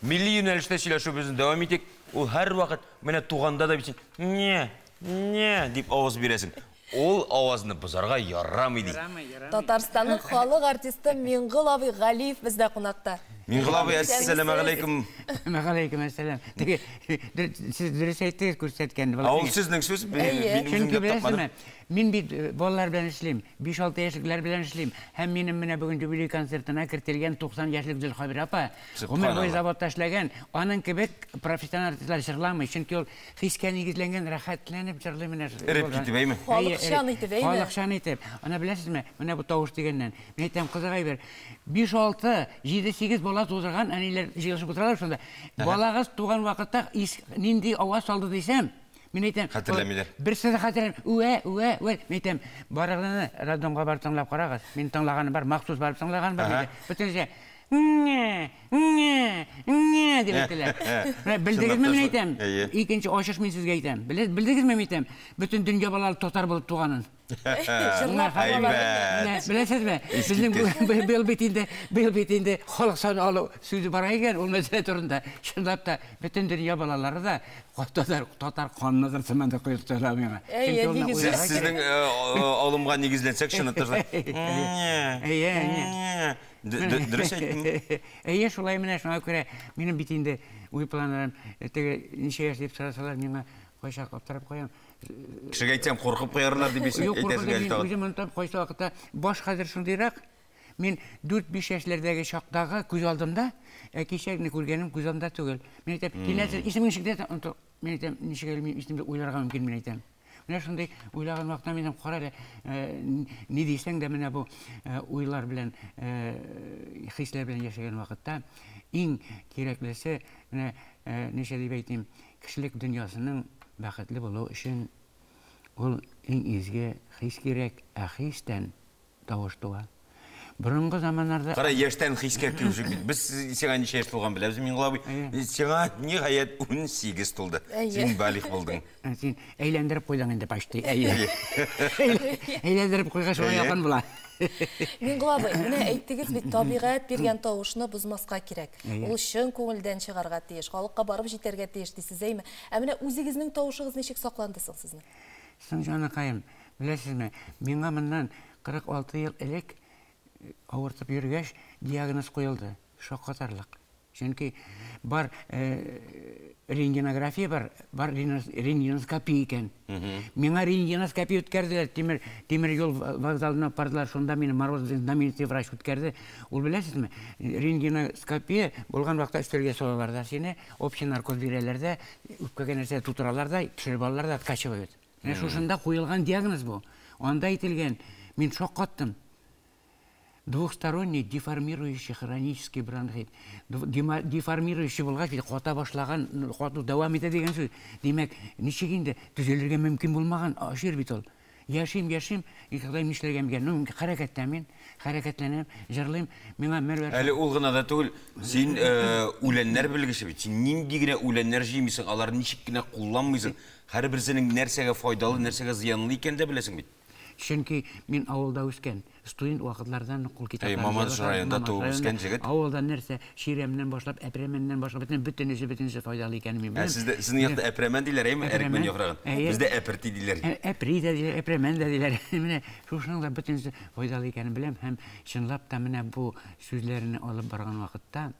Milli yönelişte сөйлесуімізді devam ettik. Ол her vakit mene туғанда да бейсін, не деп ауыз бересің. Ол ауазыны бұзарға ярамайды. Татарстанның халық артисті Минғыл Абай Ғалиев бізде қонақта. Минғыл Абай, әссәләму алейкум. Алейкум әссәләм. Сіз дұрыс айттыңыз көрсеткен. Ол сіздің сөз, мен өзімді тапмадым. Мен бит балалар белән эшлим, 5-6 яшьлекләр белән эшлим. Һәм минем менә бүген юбилей концертына кертелгән 90 яшьлек Зөлхабир апа. Гомер буе заводта эшләгән. Аның кебек профессиональ артистлар җырламый, чөнки ул хискә нигезләнгән, рәхәтләнеп җырлый менә. Эреп китеп әйме? Халыкчан итеп әйме? Халыкчан итеп. Ана беләсезме, менә бу тавыш дигәннән. Мен әйтәм, кызыгай бер. 5-6, 7-8 бала тудырган, әниләр җыелышып утыралар шунда. Балагыз туган вакытта нинди аваз салды дисәм, мен әйтәм, берсе дә хәтерләмим. Мен әйтәм, барыгызны радиомга барып тыңлап карагыз. Мин тыңлаганым бар, махсус барып тыңлаганым бар. Бөтенчә деп әйттеләр. Белдегезме, мен әйтәм? Икенче ачыш мин сезгә әйтәм. Белдегезме, мен әйтәм? Бөтен дөнья балалары татар булып туганын. Беләсезме? Безнең быел бит инде халык саны алу сүзе бар икән, ул мәсьәлә турында. Шундап та бөтен дөнья балалары да татар канны кырсыман да куеп тора миңа. Сезнең алымга нигезләнсәк, шуны торса. Дөрес әйттем. Шулай менә шуңа күрә минем бит инде уй планнарым ничә яшь дип сорасалар, миңа кайчак аптырап куям. Кешегә әйтсәм, куркып куярлар дип әйтәсең әле. Үзем монда кайсы вакытта баш хәзер шундыйрак. Мин 4-5 яшьләрдәге чактагы күз алдымда, кичәгне күргәнем күз алдымда түгел. Мен әйтәм, кинәсе исемең шикдә, мен әйтәм, ничек әле исемдә уйларга мөмкин, мен әйтәм. Менә шундый уйлаган вакытта минем кара ни дисәң дә менә бу уйлар белән, хисләр белән яшәгән вакытта иң кирәклесе менә ничә дип әйтим, кешелек дөньясының бәхетле булу өчен ул иң изге хис кирәк, хистән тавыш туа. Борынгы заманнарда... Қара, яштан хискә кірушік бит. Біз сеңа неше яш болған біләбіз, Минғыл абай. Сеңа не ғаят 18 толды. Сен балих болдың. Сен әйләндіріп қойдан енді пашты. Әйләндіріп қойға шоға япан бұла. Минғыл абай, міне әйттігіз бит табиғат берген тауышыны бұзмасқа керек. Ол шын көңілден шығарға тиеш, халыққа барып жетерге тиеш дейсіз әйме. Әміне өзіңіздің тауышығыз нешек сақландысың сіздің? Сың жаны қайым, білесізме, менға мындан 46 ел әлек ауыртып йөргәч диагноз қойылды, шок қатарлық. Чөнки бар рентгенография бар рентгеноскопия икән. Миңа рентгеноскопия үткәрделәр, тимер юл вокзалына бардылар, шунда мине Морозов знаменитый врач үткәрде. Ул беләсезме, рентгеноскопия булган вакытта өстәлгә салалар да сине, общий наркоз бирәләр дә, үпкәгә нәрсә тутыралар да, төшереп алалар да, откачивают. Менә шушында куелган диагноз бу. Анда әйтелгән, мин шок каттым. Двухсторонний деформирующий хронический бронхит. Деформирующий булгач, ката башлаган, кату дәвам итә дигән сүз. Димәк, ничек инде төзелергә мөмкин булмаган ашыр бит ул. Яшим, икъдам нишләргә мөмкин. Хәрәкәттәмен, хәрәкәтләнәм, җырлыйм. Миңа мәрвәр. Әле ул гына да түгел, син үләннәр белгече бит. Син нинди генә үләннәр җыймыйсың, алар ничек кенә кулланмыйсың. Һәрберсенең нәрсәгә файдалы, нәрсәгә зыянлы икән дә беләсең бит. Чөнки мин авылда үскән, студент вакытлардан кул китаплар. Мамадыш районында туып үскән җегет. Авылда нәрсә, ширемнән башлап, әпрәмәннән башлап, бөтенесе файдалы икән мин беләм. Сезнең якта әпрәмән диләр, әйме, әрекмән яфрагын. Бездә әперти диләр. Әпри дә диләр, әпрәмән дә диләр. Менә шушының да бөтенесе файдалы икәнен беләм һәм чынлап та менә бу сүзләрне алып барган вакытта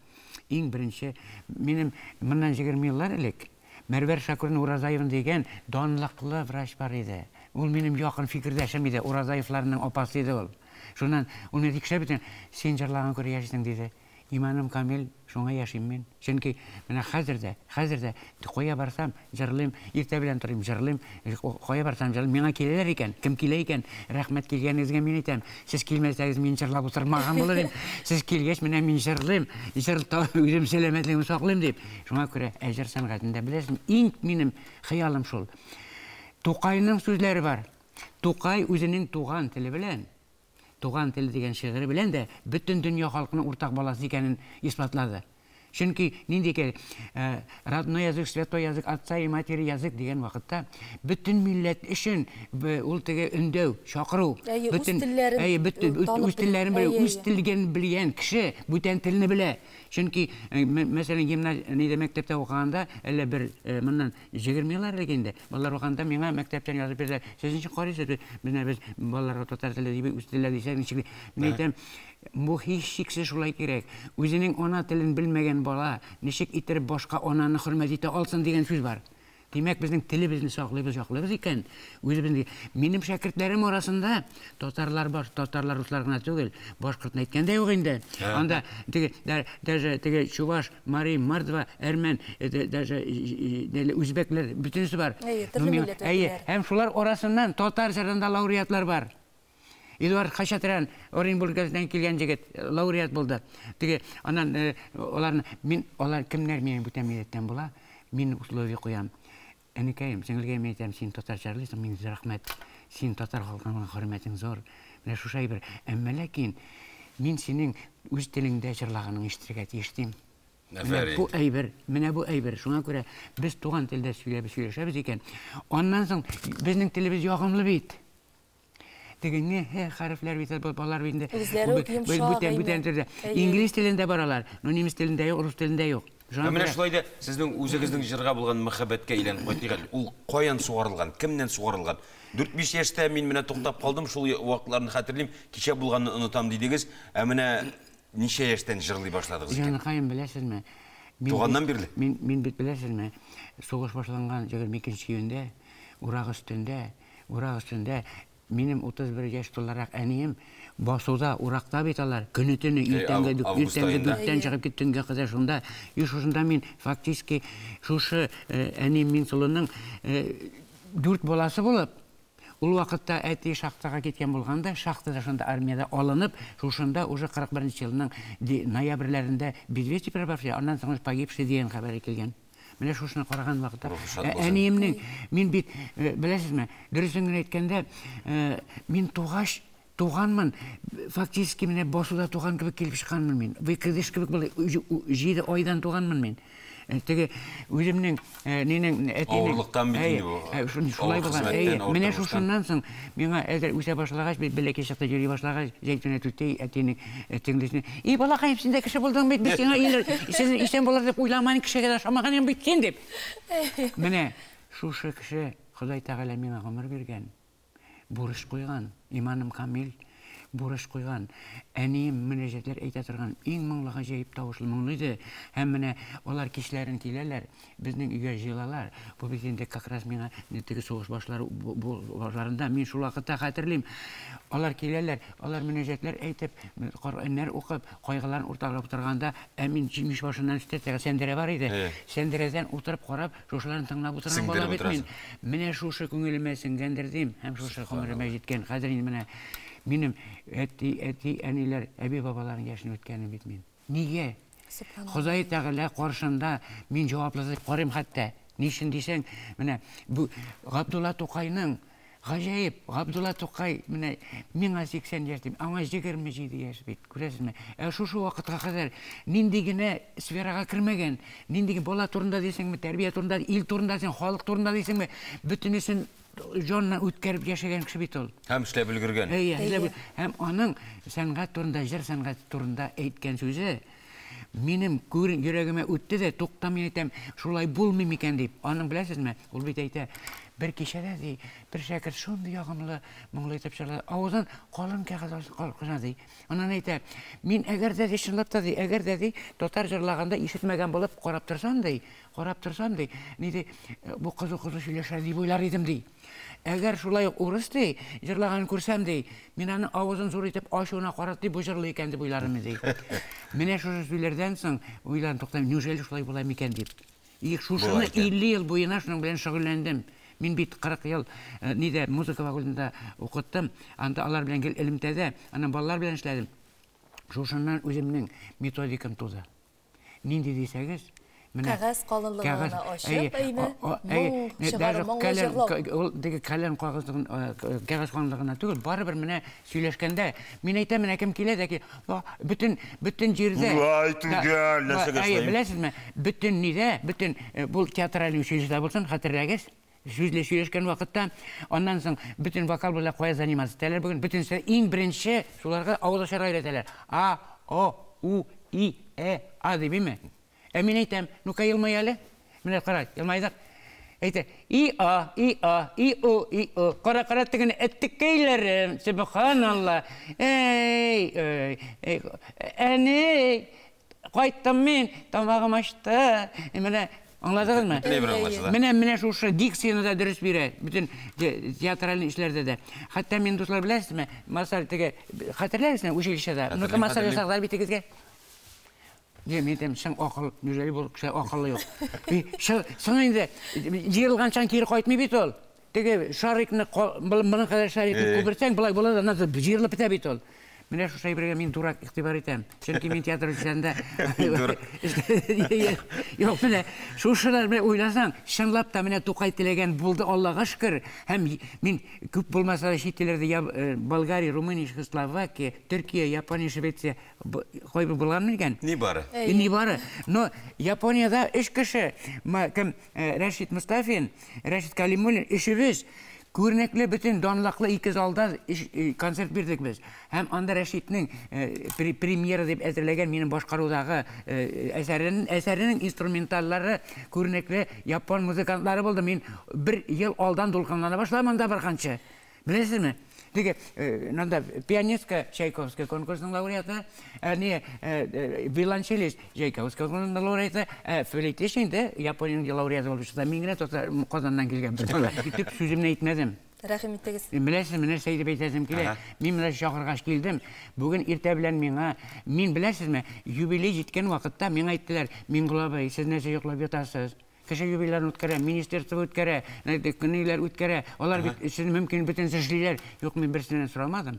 иң беренче минем моннан 20 еллар элек Мәрвәр Шакурның Уразаевын дигән данлыклы врач бар иде. Ул минем якын фикердәшем иде, Уразаевларның апасы иде ул. Шуннан ул мине тикшереп әйтте, син җырлаган күрә яшисең диде. Иманым камил, шуңа яшим мин. Чөнки менә хәзердә кая барсам җырлыйм, иртә белән торыйм җырлыйм, кая барсам җырлыйм. Миңа киләләр икән, кем килә икән? Рәхмәт килгәнегезгә мин әйтәм. Сез килмәсәгез мин җырлап утырмаган булыр идем. Сез килгәч менә мин җырлыйм, үзем сәламәтлегемне саклыйм дип. Шуңа күрә әҗер сәнгатендә беләсезме, иң минем хыялым шул. Тукайның сүзләре бар. Тукай үзенең туган теле белән, туган теле дигән шигыре белән дә бөтен дөнья халкының уртак баласы икәнен исбатлады. Чөнки ниндәй родной язык, святой язык, отца и матери язык дигән вакытта бөтен милләт өчен ул теге өндәү, чакыру, бөтен үз телләрен белә, үз телен белгән кеше бүтән телне белә. Чөнки мәсәлән гимназия мәктәптә укыганда, әллә бер моннан 20 еллар элек балалар укыганда миңа мәктәптән язып бирделәр. Сез ничек карыйсыз? Без балаларга татар теле дип, үз телләр дисәк ничек? Мин әйтәм, бу һич шиксез шулай кирәк. Үзенең ана телен белмәгән бала ничек иттереп башка ананы хөрмәт итә алсын дигән сүз бар. Димәк, безнең телебезне саклыйбыз икән. Үзебезне минем шәкертләрем арасында татарлар бар, татарлар руслар гына түгел, башкортны әйткәндә юк инде. Анда даже теге чуваш, мари, мордва, әрмән, даже үзбәкләр бөтенесе бар. Һәм шулар арасыннан татар җырында лауреатлар бар. Эдуард Хачатрян Оренбургдан килгән җегет лауреат булды. Теге аннан алар кемнәр минем бүтән милләттән була? Мин условие куям. Әнекәем, сеңлегә мен әйтәм, син татар җырлыйсың, мин рәхмәт. Син татар халкына хөрмәтең зур. Менә шушай бер. Әмма ләкин мин синең үз телеңдә җырлаганың ишетергә тиештем. Бу әйбер, менә бу әйбер. Шуңа күрә без туган телдә сөйләшәбез икән. Аннан соң безнең телебез ягымлы бит. Дегенне хәрефләр бит, балалар бит инде. Бүтән телдә. Инглиз телендә баралар, но немец телендә юк, рус телендә юк. Менә шулай да сезнең үзегезнең җырга булган мәхәббәткә әйләнеп кайтыгыз. Ул каян сугарылган, кемнән сугарылган? 4-5 яшьтә мин менә туктап калдым, шул вакытларны хәтерлим, кичә булганны онытам дидегез. Менә ничә яшьтән җырлый башладыгыз икән? Җаныкаем, беләсезме? Туганнан бирле. Мин бит беләсезме? Сугыш башланган 22 июньдә, урак өстендә минем 31 яшь туларак әнием басуда, уракта бит алар. Көне-төне иртәнге 4-тән чыгып киткәнгә кадәр шунда. Шушында мин фактически шушы әнием Минсулының 4 баласы булып, ул вакытта әти шахтага киткән булганда, шахтада шунда армияда алынып, шушында уже 41 елның ноябрьләрендә безвестие прибавили, аннан соң погибший дигән хәбәр килгән. Менә шушыны караган вакытта әниемнең мин бит беләсезме, дөресен генә әйткәндә, мин туганмын, фактически менә басуда туган кебек килеп чыкканмын мин. Выкидыш кебек булды, 7 айдан туганмын мин. Теге үземнең нинең авырлыктан бит бу. Шулай булган. Менә шушыннан соң миңа әзер үсә башлагач, бәләкәй чакта йөри башлагач, Зәйтүнә түтей әтинең теңдесен. И балакаем, син дә кеше булдың бит, без сиңа исән булыр дип уйламан, кешегә дә шамаган бит син дип. Менә шушы кеше Ходай Тәгалә миңа гомер биргән. Бурыч куйган, иманым камил, бурыч куйган. Әнием мөнәҗәтләр әйтә торган, иң моңлы гаҗәеп тавышлы моңлы иде. Һәм менә алар кичләрен киләләр, безнең өйгә җыелалар. Бу бит инде как раз миңа теге сугыш башларында мин шул вакытта хәтерлим. Алар киләләр, алар мөнәҗәтләр әйтеп, Коръәннәр укып, кайгыларын уртаклап торганда, мин җимеш башыннан өстәтәгә сәндерә бар иде. Сәндерәдән утырып карап, шушыларын тыңлап утырган бала бит мин. Менә шушы күңелемә сеңгәндер дим, һәм шушы гомеремә җиткән. Хәзер инде менә минем әти әниләр, әби бабаларның яшен үткәнем бит мин. Нигә? Ходай Тәгалә каршында мин җаваплы карыйм хәтта. Нишен дисәң, менә бу Габдулла Тукайның гаҗәеп, Габдулла Тукай менә миңа 80 яшь, аңа 27 яшь бит. Күрәсезме? Шушы вакытка кадәр нинди генә сферага кирмәгән, нинди бала турында дисәңме, тәрбия турында, ил турында дисәң, халык турында дисәңме, бөтенесен җанна үткәреп яшәгән кеше бит ул. Һәм эшләп өлгергән. Һәм аның сәнгать турында, җыр сәнгать турында әйткән сүзе минем йөрәгемә үтте дә, туктамый әйтәм, шулай булмый микән дип. Аның беләсезме, ул бит әйтә, бер кичәдә ди, бер шәкерт шундый ягымлы моңлы итеп җырлады. Авызын калын кәгазь калкына ди. Аннан әйтә, мин әгәр дә чынлап та ди, әгәр дә ди, татар җырлаганда ишетмәгән булып карап торсам ди, ниде бу кызу сөйләшә дип уйлар идем ди. Әгәр шулай урыс ди, җырлаган күрсәм ди, мин аны авызын зур итеп ачуына карап ди, бу җырлый икән дип уйларым ди. Менә шушы сүзләрдән соң уйлан туктам, неужели шулай була микән дип. И шушыны 50 ел буена шуның белән шөгыльләндем. Мин бит 40 ел ниде музыка факультетында укыттым. Анда алар белән гел элемтәдә, аны балалар белән эшләдем. Шушыннан үземнең методикам туза. Нинди дисәгез, Қағаз қалынлығына ашып, әйме, мұң шығары, мұңлы жырлау. Деге кәлен қағаз қалынлығына түгіл, бары бір міне сөйлешкенде, мен айтамын әкім келеді, бүтін жерде... Білесіз ме, бүтін неде, бүтін бұл театральный училищеде болсын, қатыррагез, сөйлешкен вақытта, ондан соң бүтін вокал бұла қоя заниматься тәлер бүгін, бүтін ең бірінші соларға ауызашарға үйретелер. А, О, У, И, А деп еме. Мен айтам, ну-ка елмай әлі? Міне қарайды, елмайдық. Айтар, И, А, И, А, И, О, И, О. Қара-қара тігін әттіккейлерім, Сүбханалла. Әне, қайттым мен, тамағым ашты. Міне, аңладығыз ма? Міне шушы дикцияны да дұрыс бере, бүтін театральный ішлерде де. Хатта мен достар білесіз ме? Масар теге, қатырларысына училищеда. Ну-ка масар жасағдар бетегізге? Мен айтам, шың ақыл, нүзәлі бол, кіші ақылы жоқ. Шың енді, жерілған шаң кері қайтмай бет ол. Теге шарикны, бұның қадар шарикны көбірсәң, бұлай болады, жерілі біте бет ол. Мене шу шайбірге мен дурак иқтибар етем. Чөнки мен театр үшенде... Жоқ, мене шушылар ойласаң, шынлап та мене Тоқай тілеген болды, Аллаға шүкір. Хәм мен көп болмаса шеттелерде Болгария, Румыния, Словакия, Түркия, Япония, Швеция қойбы болған меген? Не бары? Не бары. Но Японияда үш кіші, кім Рәшид Мұстафин, Рәшид Калимуллин, үшібіз, көрнеклі бүтін донлақлы екі залда концерт бердік біз. Әм анда Рәшиднің премьера деп әзірлеген менің башқарудағы әсәрінің инструменталлары көрнеклі япон музыкантлары болды. Мен бір ел алдан долқанлана башылам анда бір қанша. Білесіз ме? Деге, пианистка Чайковская конкурсының лауреаты, виолончелист Чайковская конкурсының лауреаты, флейтешінде Японияның лауреаты болып шықса, мен гіне тоқта Қазаннан келген бір. Кетіп сөзімні айтмадым. Рахмет тегіз. Білесіз, мені сәйді бейтәсім келе. Мен мұна шақырғаш келдім. Бүгін ерте білән мен білесіз ме, юбилей жеткен вақытта мен айттылар, мен Құлабай, сіз нәрсе жоқлап жатасыз. Кеше юбилейларын үткәрә, министерство үткәрә, күнейлер үткәрә, олар сіз мүмкін бүтін сәшлейлер. Жоқ, мен бірсінен сұрамадым.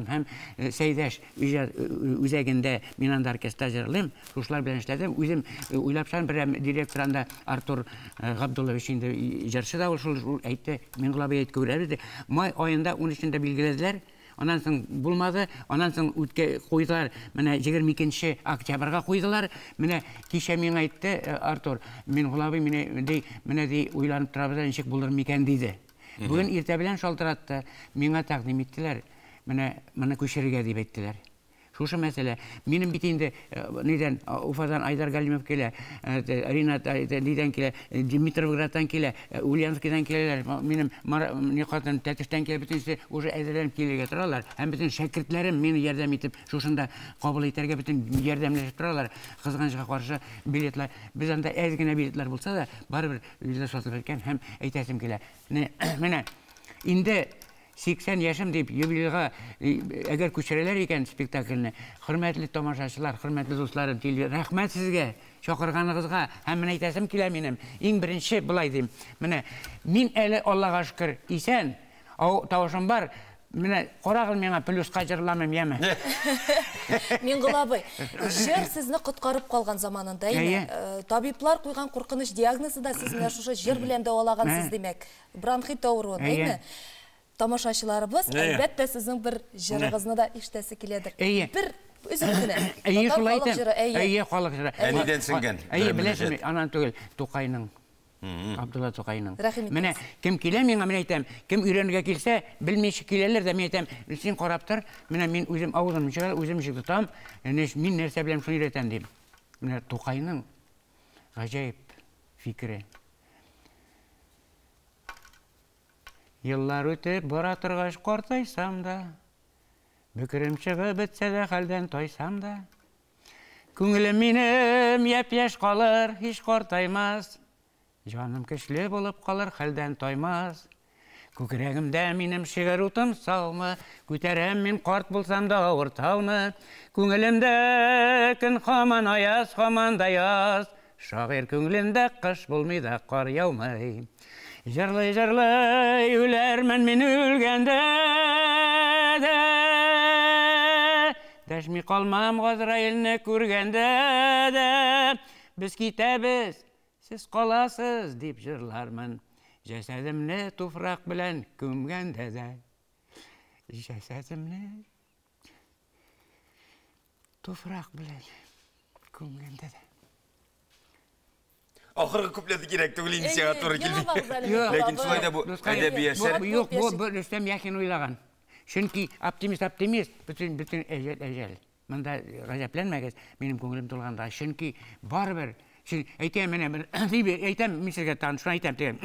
Һәм Сәйдәш үзәгендә мен анда оркестр җырлыйм, шулар белән эшләдем. Үзем уйлапшан бер директорында Артур Габдуллович инде җырчы да шул әйтте, мен Құлабай әйт күрәбез. Май айында 13-нде билгеләделәр. Ondan sonra bulmadı, ondan sonra koydular, mene 22 октябрьга koydular, mene kişe men aytты, Artur, men Құлабай mene dey уйланып тұрабыз, ничек булыр микән дейді. Бүгін иртә белән шалтыратты, миңа тәкъдим иттеләр, мene күчерергә дип әйттеләр. Шушы мәсьәлә. Минем бит инде нидән Уфадан Айдар Галимов килә, Ринат нидән килә, Димитровградтан килә, Ульяновскидан киләләр. Минем никатын Тәтештән килә, бөтенсе уже әзерләнеп килергә торалар. Һәм бөтен шәкертләрем мине ярдәм итеп, шушында кабул итәргә бөтен ярдәмләшеп торалар. Кызганычка каршы билетлар, без анда әз генә билетлар булса да, барыбер билетлар сатылып икән һәм әйтәсем килә. Менә инде 80 яшым дип юбилейга әгәр күчерәләр икән спектакльне, хөрмәтле тамашачылар, хөрмәтле дусларым, рәхмәт сезгә чакырганыгызга. Һәм мен әйтәсем килә минем. Иң беренче булай дим. Менә мин әле Аллага шөкер исән, тавышым бар. Менә карагыз миңа плюска җырламыйм яме. Мен Құлабай, җыр сезне коткарып калган заманында иде. Табиблар куйган куркыныч диагнозы да сез менә шушы җыр белән дәвалагансыз димәк. Бронхит авыруы, әйме? Тамашачыларыбыз, әлбәттә сезнең бір җырыгызны да ишетәсе киләдер. Бер үзең генә. Шулай әйтәм. Халык җыры. Нидән сеңгән? Беләсезме, анан түгел, Тукайның. Абдулла Тукайның. Менә кем килә миңа, мен әйтәм, кем өйрәнергә килсә, белмичә киләләр дә, мен әйтәм, син карап тор, менә мин үзем авызымны чыгар, үзем җыгытам, мин нәрсә белән шуны өйрәтәм дим. Менә Тукайның гаҗәеп фикере. Yıllar ötüp bora turgaç kortaysam da, bükürüm çıgıp bitse de halden toysam da, Күңелем минем яп-яш калыр, hiç kortaymaz, Жаным көчле булып калыр, хәлдән тоймас. Күкрәгемдә минем шигырь утым саумы, күтәрәм мин карт булсам да авыр тауны. Күңелемдә көн һаман аяз, һаман да яз, шагыйрь күңелендә кыш булмый да кар яумый. Жырлый-жырлый үләрмен мин үлгәндә дә, дәшми калмам Газраилне күргәндә дә, біз кетәбіз, сіз қаласыз деп жырлармын. Жәсәдімні туфрақ білән көмгәндә дә. Жәсәдімні туфрақ білән көмгәндә дә. Ақырғы куплеті керек түгіл енді сеға туры келді. Ләкин солай да бұл әдәби әсер. Жоқ, бұл Рүстем Яхин ойлаған. Чөнки оптимист, бүтін әжәл. Мында ғажапланмәгез, менің көңілім толғанда. Чөнки барыбір, әйтем, мен сізге шуны айтам деген.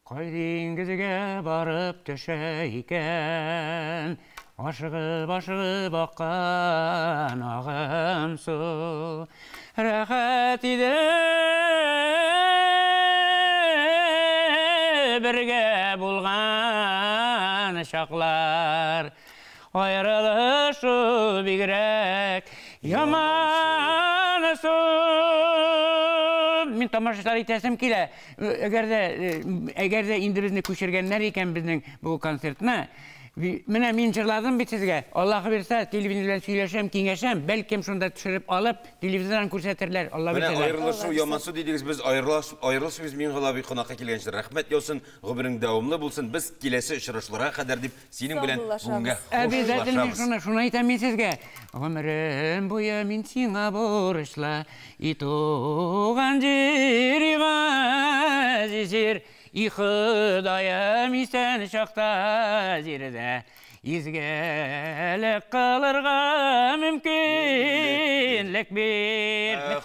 Қой диңгізге барып төшә икән, ашығып аққан ағым су. Рәхәт иде бірге болған шақлар, айрылышу бигрәк яман су. Мен тамашашылар итәсем килә. Әгәр дә инде безне күчергәннәр икән безнең бу концертны, менә мин җырладым бит сезгә. Аллаһы бирсә, телевизор белән сөйләшәм, киңәшәм, бәлкем шунда төшереп алып, телевизордан күрсәтерләр. Алла Менә бирсә. аерылышу ямансу дидегез, без аерылышыбыз Миңгала бик кунакка килгәнче рәхмәт яусын, гомерең дәвамлы булсын. Без киләсе очрашларга кадәр дип синең белән бүгенгә Обязательно шуны әйтәм мин сезгә. Гомерем буе мин сиңа бурычлы, и туган җир, и Ходаем исән чакта җирдә изгәлек кылырга мөмкинлек бир.